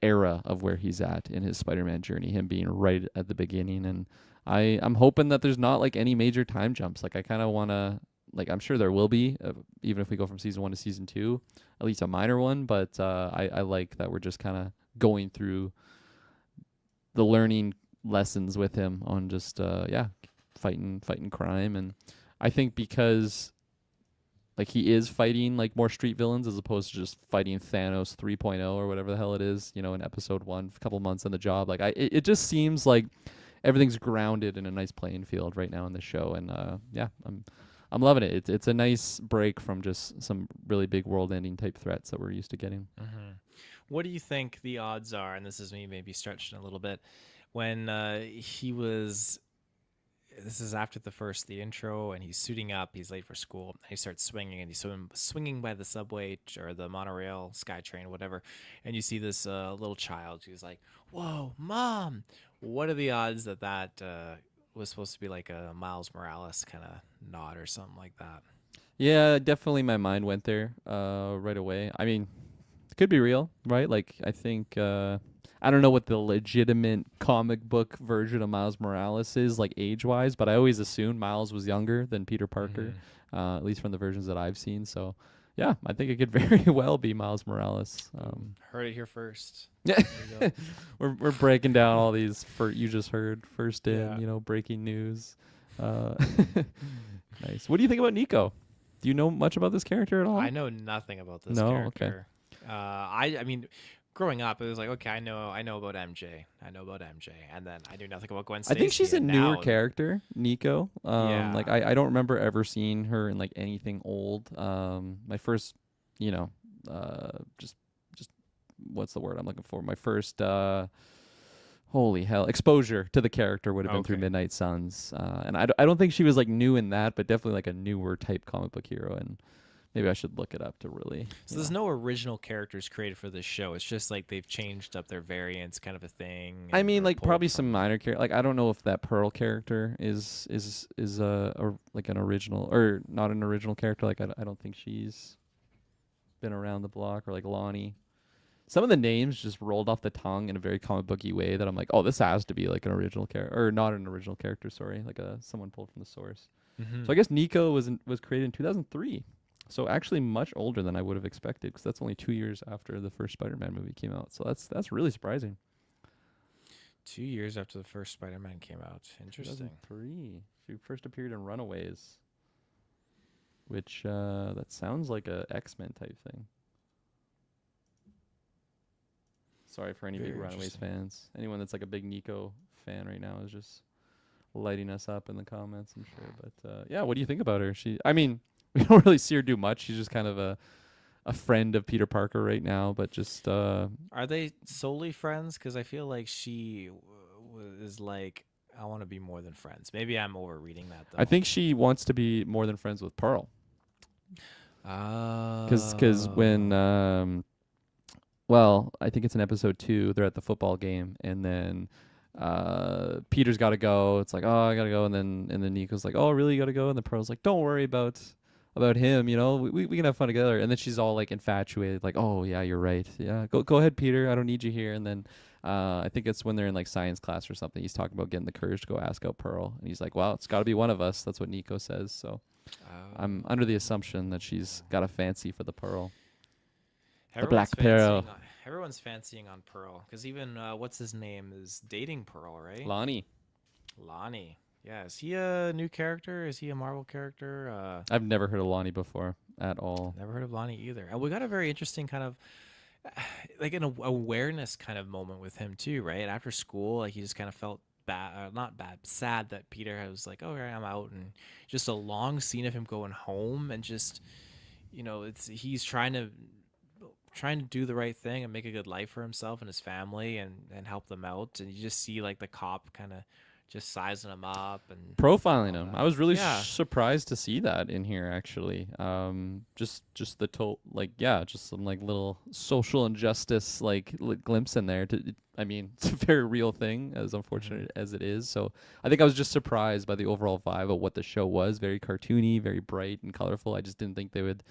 era of where he's at in his Spider-Man journey, him being right at the beginning. And I'm hoping that there's not like any major time jumps. Like I kind of want to, like I'm sure there will be, even if we go from season 1 to season 2, at least a minor one. But I like that we're just kind of going through the learning lessons with him on just fighting crime. And I think because like he is fighting like more street villains as opposed to just fighting Thanos 3.0 or whatever the hell it is, in episode 1, a couple months on the job. Like it just seems like everything's grounded in a nice playing field right now in the show, and yeah, I'm loving it. It's a nice break from just some really big world-ending type threats that we're used to getting. What do you think the odds are? And this is me maybe stretching a little bit. When he was this is after the intro, and he's suiting up. He's late for school. And he starts swinging, and he's swinging by the subway or the monorail, SkyTrain, whatever. And you see this little child who's like, "Whoa, mom!" What are the odds that was supposed to be like a Miles Morales kind of nod or something like that? Yeah, definitely my mind went there right away. I mean, it could be real, right? Like I think I don't know what the legitimate comic book version of Miles Morales is, like age-wise, but I always assumed Miles was younger than Peter Parker, at least from the versions that I've seen. So, yeah, I think it could very well be Miles Morales. Heard it here first. Yeah, we're breaking down all these you just heard first in, Yeah. breaking news. Nice. What do you think about Nico? Do you know much about this character at all? I know nothing about this No? character. I mean, growing up, it was like, okay, I know about MJ. I know about MJ, and then I knew nothing about Gwen I Stacy. think she's a and newer now, character, Nico. Yeah. Like I don't remember ever seeing her in like anything old. My first, just what's the word I'm looking for? My first holy hell exposure to the character would have been through Okay. Midnight Suns. And I don't think she was like new in that, but definitely like a newer type comic book hero. And maybe I should look it up to really. So there's no original characters created for this show. It's just like they've changed up their variants, kind of a thing. I mean, or like pulled probably some from- minor character. Like I don't know if that Pearl character is like an original or not an original character. Like I don't think she's been around the block, or like Lonnie. Some of the names just rolled off the tongue in a very comic booky way that I'm like, oh, this has to be like an original character, or not an original character. Sorry, like someone pulled from the source. So I guess Nico was created in 2003. So actually much older than I would have expected, because that's only 2 years after the first Spider-Man movie came out. So that's really surprising. 2 years after the first Spider-Man came out. Interesting. 2003. She first appeared in Runaways, which that sounds like a X-Men type thing. Sorry for any Very big Runaways interesting. fans. Anyone that's like a big Nico fan right now is just lighting us up in the comments, I'm sure. But yeah, what do you think about her? I mean, we don't really see her do much. She's just kind of a friend of Peter Parker right now, but just Are they solely friends? Because I feel like she is like, I want to be more than friends. Maybe I'm overreading that though. I think she wants to be more than friends with Pearl. Because when well, I think it's in episode 2, they're at the football game, and then Peter's got to go. It's like, oh, I gotta go, and then Nico's like, oh, really, you gotta go, and the Pearl's like, don't worry about him, we can have fun together. And then she's all like infatuated, like, oh yeah, you're right, yeah, go ahead, Peter, I don't need you here. And then I think it's when they're in like science class or something, he's talking about getting the courage to go ask out Pearl, and he's like, well, it's got to be one of us. That's what Nico says. So I'm under the assumption that she's got a fancy for the Pearl. Everyone's Black Pearl. Everyone's fancying on Pearl, because even what's his name is dating Pearl, right? Lonnie. Yeah, is he a new character? Is he a Marvel character? I've never heard of Lonnie before at all. Never heard of Lonnie either. And we got a very interesting kind of like an awareness kind of moment with him too, right? After school, like he just kind of felt bad, not bad, sad that Peter was like, "Oh, right, I'm out," and just a long scene of him going home, and just he's trying to do the right thing and make a good life for himself and his family, and help them out, and you just see like the cop kind of just sizing him up and Profiling all him. that. I was really Yeah. surprised to see that in here, actually. Just the just some like little social injustice like glimpse in there. I mean, it's a very real thing, as unfortunate as it is. So I think I was just surprised by the overall vibe of what the show was. Very cartoony, very bright and colorful. I just didn't think they would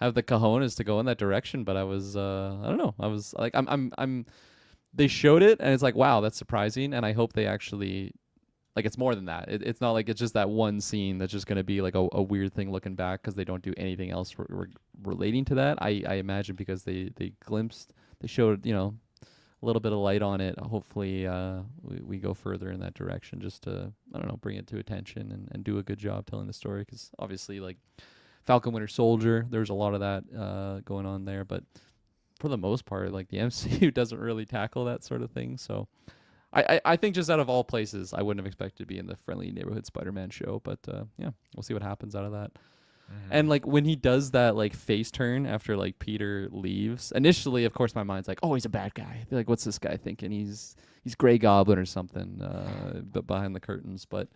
have the cojones to go in that direction. But I was, I don't know. I was like, I'm. They showed it, and it's like, wow, that's surprising. And I hope they actually. Like, it's more than that. It's not like it's just that one scene that's just going to be like a weird thing looking back because they don't do anything else relating to that. I imagine because they showed, a little bit of light on it, hopefully we go further in that direction, just to, I don't know, bring it to attention and do a good job telling the story. Because obviously, like Falcon Winter Soldier, there's a lot of that going on there, but for the most part, like the MCU doesn't really tackle that sort of thing. So I think just out of all places, I wouldn't have expected to be in the Friendly Neighborhood Spider-Man show, but yeah, we'll see what happens out of that. And like when he does that like face turn after like Peter leaves, initially, of course, my mind's like, oh, he's a bad guy. Like, what's this guy thinking? He's Grey Goblin or something, but behind the curtains. But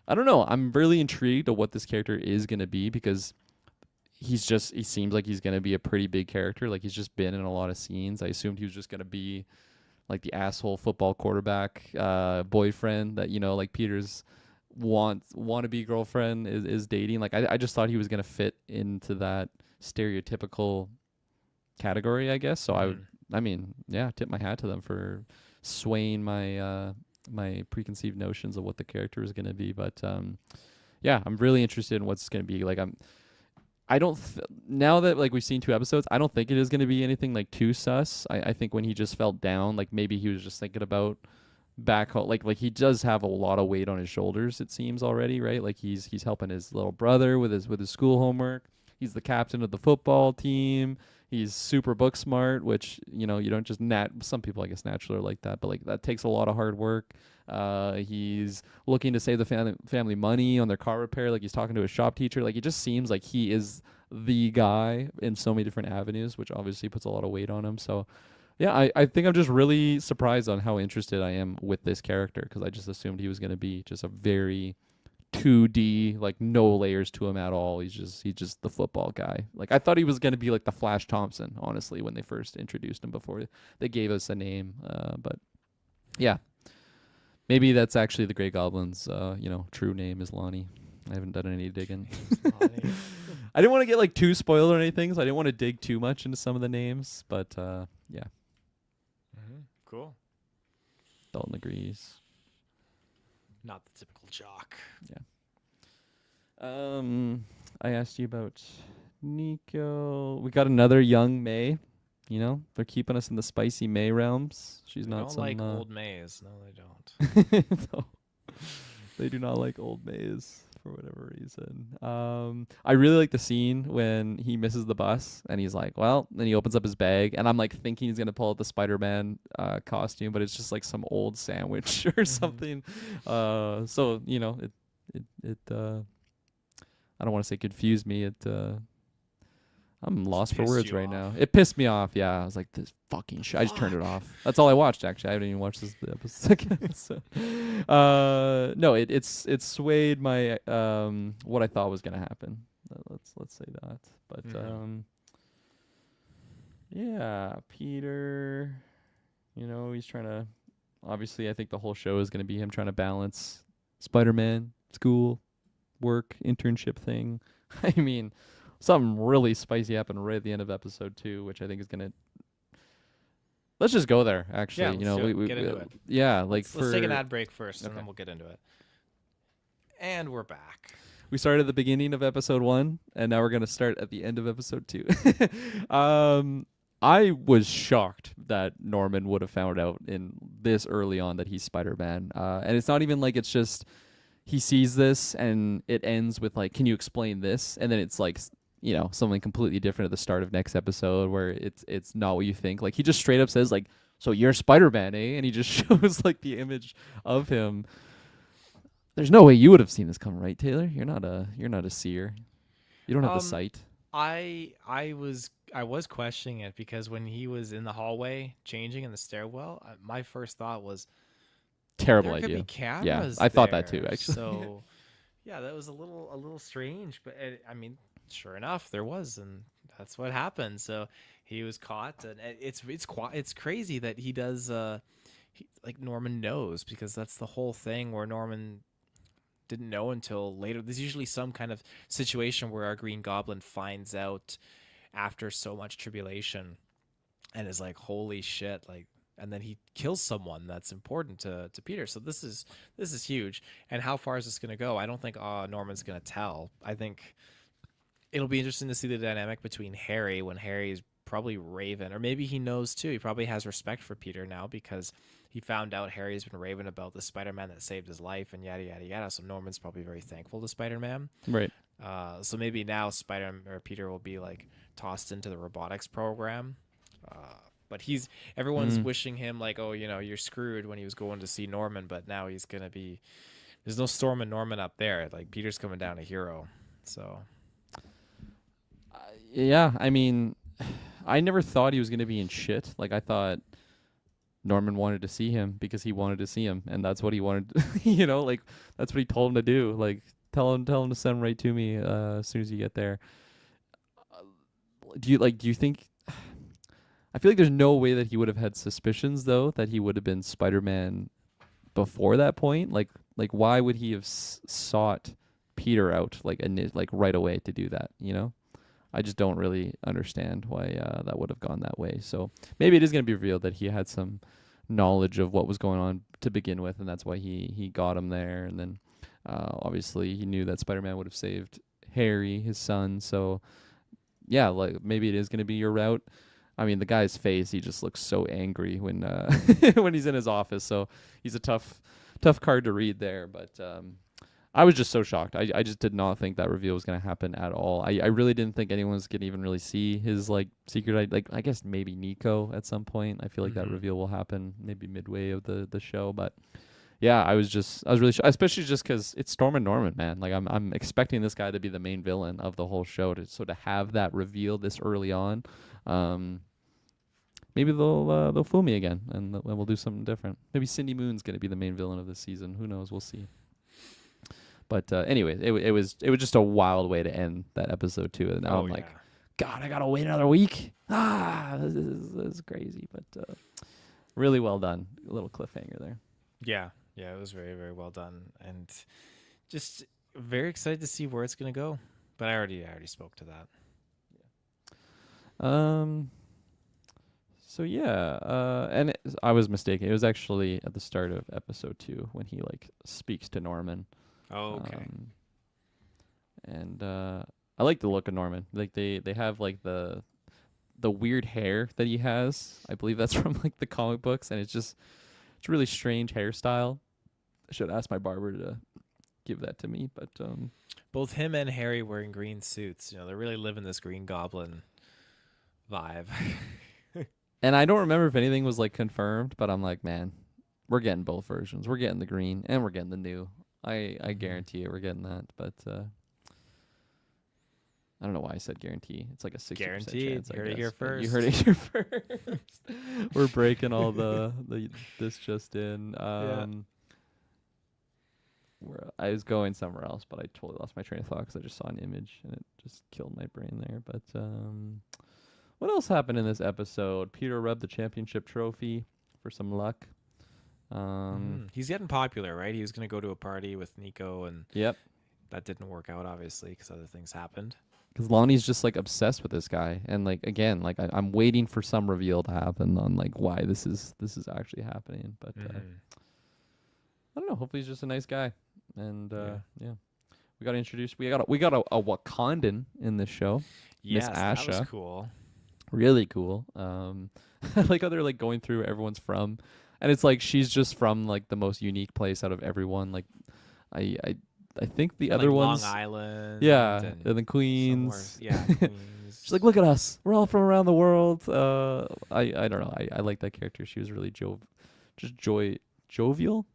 I don't know. I'm really intrigued of what this character is gonna be, because he seems like he's gonna be a pretty big character. Like, he's just been in a lot of scenes. I assumed he was just gonna be like the asshole football quarterback boyfriend that, like Peter's wannabe girlfriend is dating. Like, I just thought he was gonna fit into that stereotypical category, I guess. So I mean, yeah, tip my hat to them for swaying my my preconceived notions of what the character is gonna be. But yeah, I'm really interested in what's gonna be. Like, I don't now that like we've seen 2 episodes, I don't think it is going to be anything like too sus. I think when he just felt down, like maybe he was just thinking about back home. Like he does have a lot of weight on his shoulders, it seems already, right? Like he's helping his little brother with his school homework. He's the captain of the football team. He's super book smart, which, you don't just some people I guess naturally are like that, but like that takes a lot of hard work. He's looking to save the family money on their car repair. Like, he's talking to his shop teacher. Like, it just seems like he is the guy in so many different avenues, which obviously puts a lot of weight on him. So yeah, I think I'm just really surprised on how interested I am with this character, because I just assumed he was going to be just a very 2D, like no layers to him at all. He's just the football guy. Like, I thought he was going to be like the Flash Thompson, honestly, when they first introduced him before they gave us a name. But yeah, maybe that's actually the Grey Goblin's true name is Lonnie. I haven't done any digging. I didn't want to get like too spoiled or anything, so I didn't want to dig too much into some of the names. But yeah, Cool. Dalton agrees. Not the typical jock. Yeah. I asked you about Nico. We got another young May. They're keeping us in the spicy May realms. She's not don't some like old Mays. No, they don't. No, they do not like old Mays for whatever reason. I really like the scene when he misses the bus and he's like, well, then he opens up his bag, and I'm like thinking he's gonna pull out the Spider-Man costume, but it's just like some old sandwich or something. So it I don't want to say confused me. I'm lost for words right now. It pissed me off. Yeah, I was like, this fucking shit. I just turned it off. That's all I watched, actually. I haven't even watched this episode again. So, no, it's swayed my what I thought was gonna happen. Let's say that. But yeah, Peter. He's trying to. Obviously, I think the whole show is gonna be him trying to balance Spider-Man, school, work, internship thing. I mean, something really spicy happened right at the end of episode 2, which I think is gonna. Let's just go there. Actually, Yeah, we get into it. Yeah, like let's take an ad break first, and then we'll get into it. And we're back. We started at the beginning of episode 1, and now we're gonna start at the end of episode 2. I was shocked that Norman would have found out in this early on that he's Spider-Man, and it's not even like it's just he sees this and it ends with like, can you explain this? And then it's like, something completely different at the start of next episode where it's not what you think. Like, he just straight up says like, so you're Spider-Man, eh? And he just shows like the image of him. There's no way you would have seen this come, right, Taylor? You're not a seer. You don't have the sight. I was questioning it because when he was in the hallway changing in the stairwell, my first thought was, terrible there idea. Could be cameras I thought that too, actually. So, yeah, that was a little strange, but I mean, sure enough, there was, and that's what happened. So he was caught, and it's crazy that he does. Like Norman knows, because that's the whole thing where Norman didn't know until later. There's usually some kind of situation where our Green Goblin finds out after so much tribulation, and is like, holy shit, like. And then he kills someone that's important to Peter. So this is huge. And how far is this going to go? I don't think Norman's going to tell. I think it'll be interesting to see the dynamic between Harry when Harry's probably Raven, or maybe he knows too. He probably has respect for Peter now because he found out Harry's been raving about the Spider-Man that saved his life and yada yada yada. So Norman's probably very thankful to Spider-Man. Right. So maybe now Spider or Peter will be like tossed into the robotics program. But everyone's Mm. wishing him like, oh, you're screwed when he was going to see Norman, but now he's gonna be. There's no Storm and Norman up there. Like Peter's coming down a hero. So Yeah, I mean, I never thought he was going to be in shit. Like, I thought Norman wanted to see him because he wanted to see him, and that's what he wanted. Like that's what he told him to do. Like, tell him to send right to me as soon as you get there. Do you think? I feel like there's no way that he would have had suspicions though that he would have been Spider-Man before that point. Like why would he have sought Peter out like right away to do that? I just don't really understand why that would have gone that way. So maybe it is going to be revealed that he had some knowledge of what was going on to begin with, and that's why he got him there. And then obviously he knew that Spider-Man would have saved Harry, his son. So yeah, like maybe it is going to be your route. I mean, the guy's face, he just looks so angry when when he's in his office. So he's a tough card to read there. But I was just so shocked. I just did not think that reveal was going to happen at all. I really didn't think anyone was going to even really see his like secret. Like I guess maybe Nico at some point. I feel like that reveal will happen maybe midway of the show. But yeah, I was really especially just because it's Storm and Norman, man. Like I'm expecting this guy to be the main villain of the whole show. To have that reveal this early on, maybe they'll fool me again and we'll do something different. Maybe Cindy Moon's going to be the main villain of this season. Who knows? We'll see. But anyway, it was just a wild way to end that episode too. And now I'm like, God, I gotta wait another week. This is crazy, but really well done. A little cliffhanger there. yeah, it was very very well done, and just very excited to see where it's gonna go. But I already spoke to that. So yeah, and I was mistaken. It was actually at the start of episode 2 when he like speaks to Norman. Oh, okay. And I like the look of Norman. Like they have like the weird hair that he has. I believe that's from like the comic books, and it's a really strange hairstyle. I should ask my barber to give that to me, but both him and Harry wearing green suits. They're really living this Green Goblin vibe. And I don't remember if anything was like confirmed, but I'm like, man, we're getting both versions. We're getting the green and we're getting the new. I guarantee it. We're getting that, but I don't know why I said guarantee. It's like a 60% chance. You heard it here first. You heard it here first. We're breaking all the this just in. Where I was going somewhere else, but I totally lost my train of thought because I just saw an image and it just killed my brain there. But what else happened in this episode? Peter rubbed the championship trophy for some luck. He's getting popular, right? He was going to go to a party with Nico, and yep, that didn't work out, obviously, because other things happened. Because Lonnie's just like obsessed with this guy, and like again, like I'm waiting for some reveal to happen on like why this is actually happening. But I don't know. Hopefully, he's just a nice guy, and yeah. We got introduced. We got a Wakandan in this show. Yes, Miss Asha. that was cool. Really cool. I like how they're like going through everyone's from. And it's like she's just from like the most unique place out of everyone. Like I think the other ones, Long Island. yeah, and the Queens. Yeah, Queens. She's like, look at us, we're all from around the world. I don't know. I like that character. She was really jovial.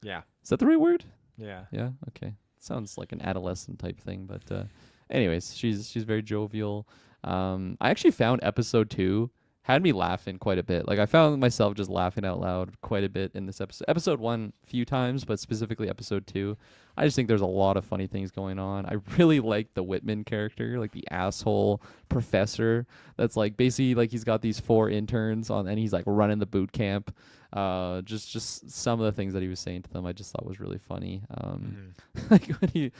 Yeah. Is that the right word? Yeah. Yeah. Okay. Sounds like an adolescent type thing, but anyways, she's very jovial. I actually found episode 2 had me laughing quite a bit. Like I found myself just laughing out loud quite a bit in this episode. Episode 1 a few times, but specifically episode 2. I just think there's a lot of funny things going on. I really like the Whitman character, like the asshole professor that's like basically like he's got these 4 interns on and he's like running the boot camp. Just some of the things that he was saying to them I just thought was really funny. Like when he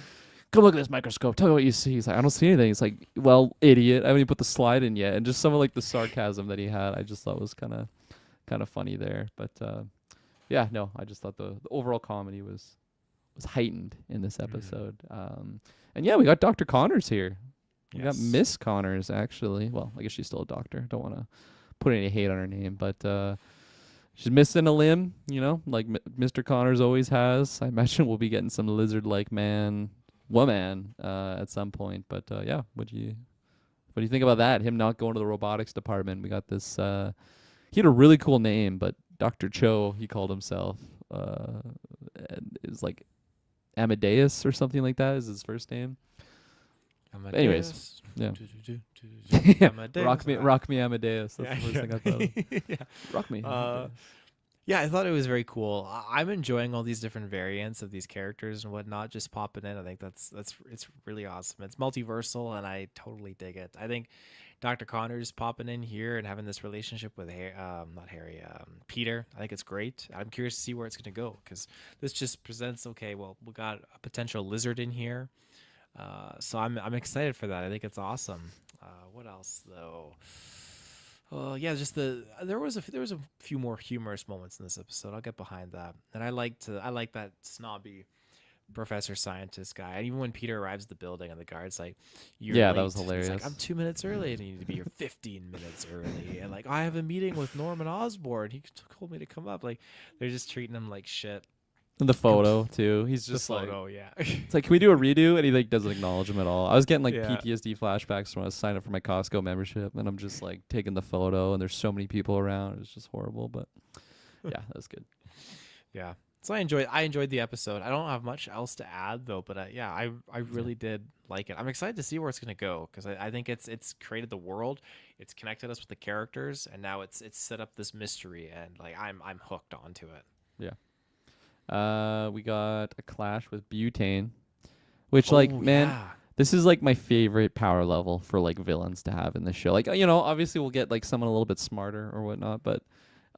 come look at this microscope. Tell me what you see. He's like, I don't see anything. It's like, well, idiot. I haven't even put the slide in yet. And just some of like the sarcasm that he had, I just thought was kind of funny there. But yeah, no, I just thought the overall comedy was heightened in this episode. And yeah, we got Dr. Connors here. We got Yes. Miss Connors, actually. Well, I guess she's still a doctor. Don't want to put any hate on her name, but she's missing a limb, like Mr. Connors always has. I imagine we'll be getting some lizard-like woman at some point. But yeah, what do you think about that? Him not going to the robotics department. We got this. He had a really cool name, but Dr. Cho, he called himself. And is like Amadeus or something like that is his first name. Anyways, Amadeus. yeah. Amadeus. Rock me Amadeus. That's Yeah, the first yeah. thing I thought of. Yeah. Rock me Amadeus. Yeah, I thought it was very cool. I'm enjoying all these different variants of these characters and whatnot just popping in. I think that's it's really awesome. It's multiversal, and I totally dig it. I think Dr. Connors popping in here and having this relationship with not Harry, Peter. I think it's great. I'm curious to see where it's going to go because this just presents. Okay, well, we got a potential lizard in here, so I'm excited for that. I think it's awesome. What else though? Yeah, just there was a few more humorous moments in this episode. I'll get behind that, and I like that snobby professor scientist guy. And even when Peter arrives at the building and the guard's like, "You're Yeah, that was late," and he's like, hilarious. "I'm 2 minutes early, and you need to be here 15 minutes early." And like, I have a meeting with Norman Osborn. He told me to come up. Like, they're just treating him like shit. And the photo too. He's The just like, photo, yeah, it's like, can we do a redo? And he like doesn't acknowledge him at all. I was getting like yeah. PTSD flashbacks when I was signing up for my Costco membership, and I'm just like taking the photo, and there's so many people around. It's just horrible, but yeah, that's good. Yeah. So I enjoyed the episode. I don't have much else to add though, but yeah, I Yeah. really did like it. I'm excited to see where it's gonna go because I think it's created the world, it's connected us with the characters, and now it's set up this mystery, and like I'm hooked onto it. Yeah. We got a clash with Butane, which like, Oh man, yeah. this is like my favorite power level for like villains to have in the show. Like, obviously we'll get like someone a little bit smarter or whatnot, but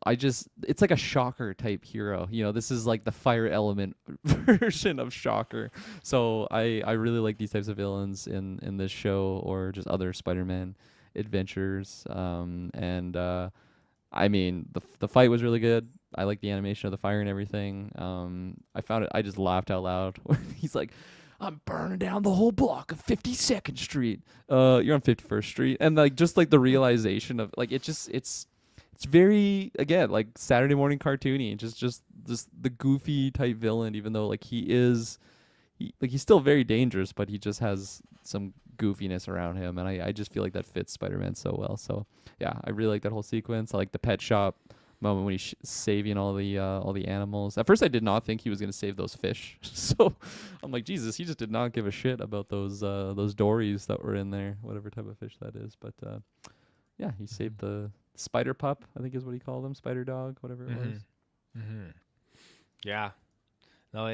it's like a Shocker type hero. This is like the fire element version of Shocker. So I really like these types of villains in this show or just other Spider-Man adventures. And I mean, the fight was really good. I like the animation of the fire and everything. I just laughed out loud. He's like, "I'm burning down the whole block of 52nd Street. You're on 51st Street." And like just like the realization of like it's very, again, like Saturday morning cartoony. Just the goofy type villain, even though like he's still very dangerous, but he just has some goofiness around him, and I just feel like that fits Spider-Man so well. So yeah, I really like that whole sequence. I like the pet shop moment when he's saving all the animals. At first, I did not think he was gonna save those fish, so I'm like, Jesus, he just did not give a shit about those dories that were in there, whatever type of fish that is. But yeah, he saved the spider pup, I think is what he called him, spider dog, whatever it was. Mm-hmm. Yeah. No,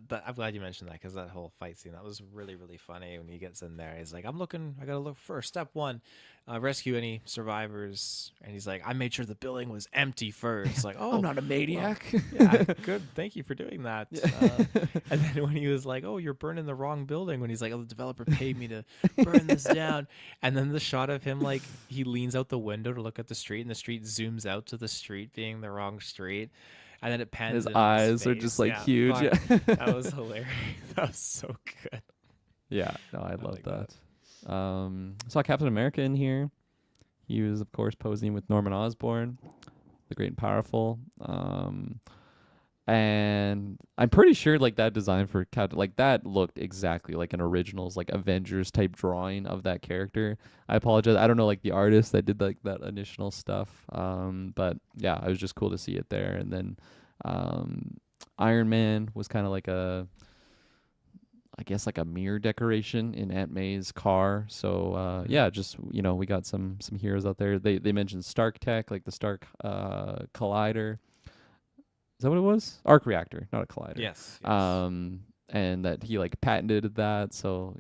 but I'm glad you mentioned that because that whole fight scene, that was really, really funny when he gets in there. He's like, I gotta look first. Step one, rescue any survivors. And he's like, I made sure the building was empty first. Like, I'm oh, not a well, maniac. yeah, good. Thank you for doing that. Yeah. And then when he was like, oh, you're burning the wrong building, when he's like, oh, the developer paid me to burn this down. And then the shot of him, like, he leans out the window to look at the street, and the street zooms out to the street being the wrong street. And then it pans His in on his eyes are face. just like Yeah, huge. fuck. Yeah. That was hilarious. That was so good. Yeah, no, I I love like that. that. Saw Captain America in here. He was, of course, posing with Norman Osborn, the Great and Powerful. And I'm pretty sure like that design for Captain, like that looked exactly like an originals, like Avengers type drawing of that character. I apologize, I don't know like the artist that did like that initial stuff. But yeah, it was just cool to see it there. And then Iron Man was kind of like I guess like a mirror decoration in Aunt May's car. So yeah, just we got some heroes out there. They mentioned Stark Tech, like the Stark Collider. Is that what it was? Arc reactor, not a collider. Yes. And that he like patented that. So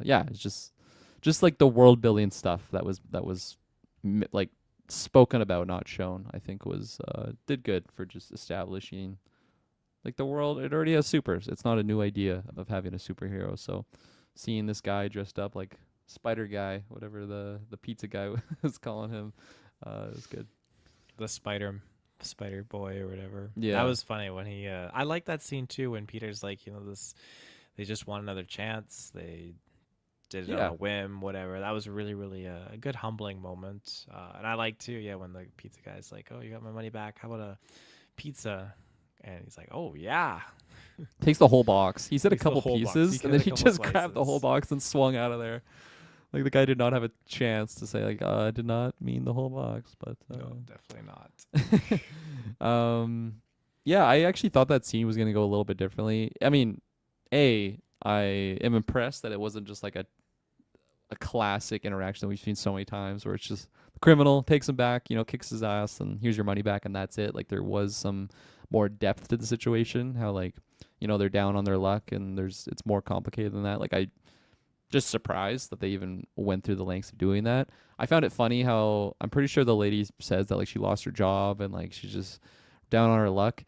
yeah, it's just like the world building stuff that was like spoken about, not shown. I think was did good for just establishing like the world. It already has supers. It's not a new idea of having a superhero. So seeing this guy dressed up like Spider Guy, whatever the pizza guy was calling him, is good. The Spider Boy or whatever. Yeah. That was funny when he I like that scene too when Peter's like, this they just want another chance. did it on Yeah. a whim, whatever. That was really, really a good humbling moment. And I like too, yeah, when the pizza guy's like, "Oh, you got my money back. How about a pizza?" And he's like, "Oh yeah." Takes the whole box. He said a Takes the couple whole box. He pieces, and cut then a he couple just grabbed the whole slices. box and swung out of there. Like the guy did not have a chance to say like, I did not mean the whole box, but No, definitely not. yeah, I actually thought that scene was gonna go a little bit differently. I mean, I am impressed that it wasn't just like a classic interaction that we've seen so many times where it's just the criminal takes him back, kicks his ass and here's your money back and that's it. Like there was some more depth to the situation, how like, they're down on their luck and it's more complicated than that. Like I just surprised that they even went through the lengths of doing that. I found it funny how I'm pretty sure the lady says that like she lost her job and like she's just down on her luck.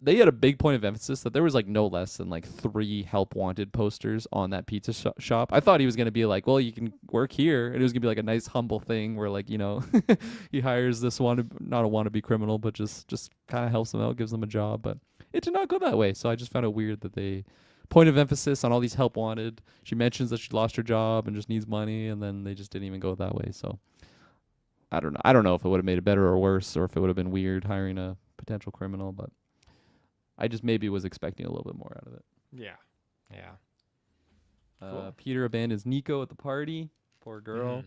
They had a big point of emphasis that there was like no less than like 3 help wanted posters on that pizza shop. I thought he was going to be like, well, you can work here. And it was going to be like a nice humble thing where like, he hires this not a wannabe criminal, but just kind of helps them out, gives them a job. But it did not go that way. So I just found it weird that they point of emphasis on all these help wanted. She mentions that she lost her job and just needs money. And then they just didn't even go that way. So I don't know. I don't know if it would have made it better or worse or if it would have been weird hiring a potential criminal, but I just maybe was expecting a little bit more out of it. Yeah. Yeah. Cool. Peter abandons Nico at the party. Poor girl.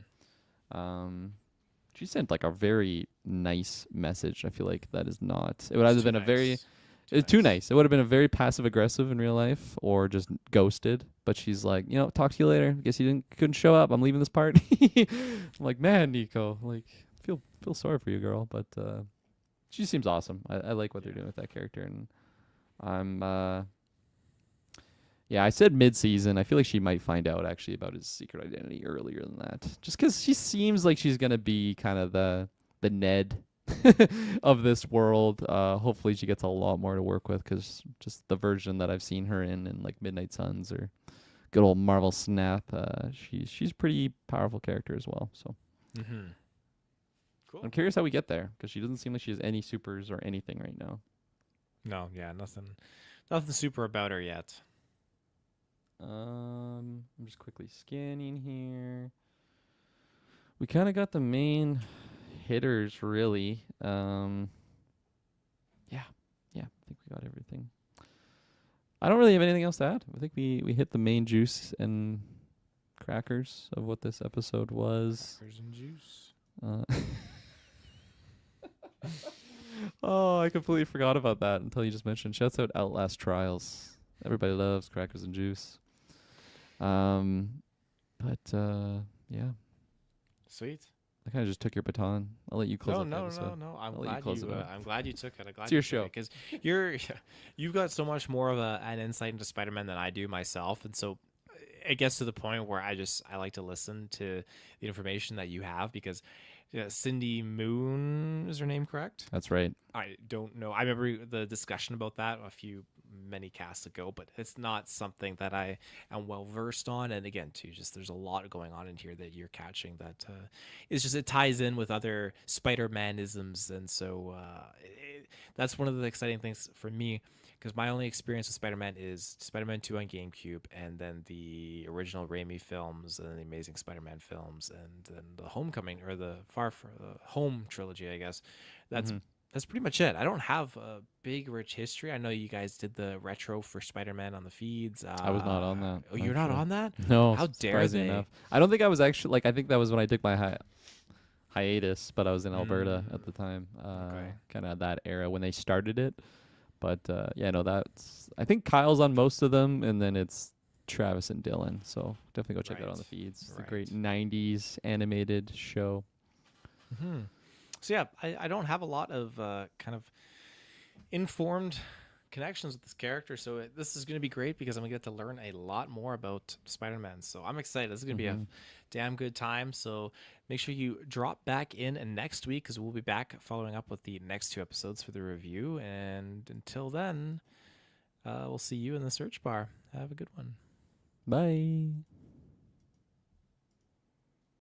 She sent like a very nice message. I feel like that is not. It would either been a very. It's too nice. It would have been a very passive aggressive in real life, or just ghosted. But she's like, talk to you later. Guess you couldn't show up. I'm leaving this party. I'm like, man, Nico, like feel sorry for you, girl. But she seems awesome. I like what they're doing with that character, and I'm yeah, I said mid-season. I feel like she might find out actually about his secret identity earlier than that. Just cuz she seems like she's going to be kind of the Ned of this world. Hopefully she gets a lot more to work with cuz just the version that I've seen her in like Midnight Suns or good old Marvel Snap, she's pretty powerful character as well. So Cool. I'm curious how we get there cuz she doesn't seem like she has any supers or anything right now. No, yeah, nothing super about her yet. I'm just quickly scanning here. We kind of got the main hitters, really. Yeah, I think we got everything. I don't really have anything else to add. I think we hit the main juice and crackers of what this episode was. Crackers and juice. Oh, I completely forgot about that until you just mentioned. Shouts out Outlast Trials. Everybody loves crackers and juice. Yeah. Sweet. I kind of just took your baton. I'll let you close out the episode. No. I'll let you close it out. I'm glad you took it. I'm glad It's your you took show. because you've got so much more of an insight into Spider-Man than I do myself, and so it gets to the point where I like to listen to the information that you have because Cindy Moon is her name, correct? That's right. I don't know. I remember the discussion about that many casts ago, but it's not something that I am well versed on. And again, too, just there's a lot going on in here that you're catching that it ties in with other Spider-Man-isms, and so that's one of the exciting things for me. Because my only experience with Spider-Man is Spider-Man 2 on GameCube, and then the original Raimi films, and the Amazing Spider-Man films, and then the Homecoming or the Home trilogy, I guess. That's pretty much it. I don't have a big, rich history. I know you guys did the retro for Spider-Man on the feeds. I was not on that. Oh, you're not on that? No. How dare they? Enough. I don't think I was actually like. I think that was when I took my hiatus, but I was in Alberta at the time. Kind of that era when they started it. But that's. I think Kyle's on most of them, and then it's Travis and Dylan. So definitely go check that on the feeds. It's a great '90s animated show. So yeah, I don't have a lot of kind of informed connections with this character, so this is going to be great because I'm going to get to learn a lot more about Spider-Man. So I'm excited. This is going to be a damn good time. So make sure you drop back in next week because we'll be back following up with the next 2 episodes for the review. And until then, we'll see you in the search bar. Have a good one. Bye.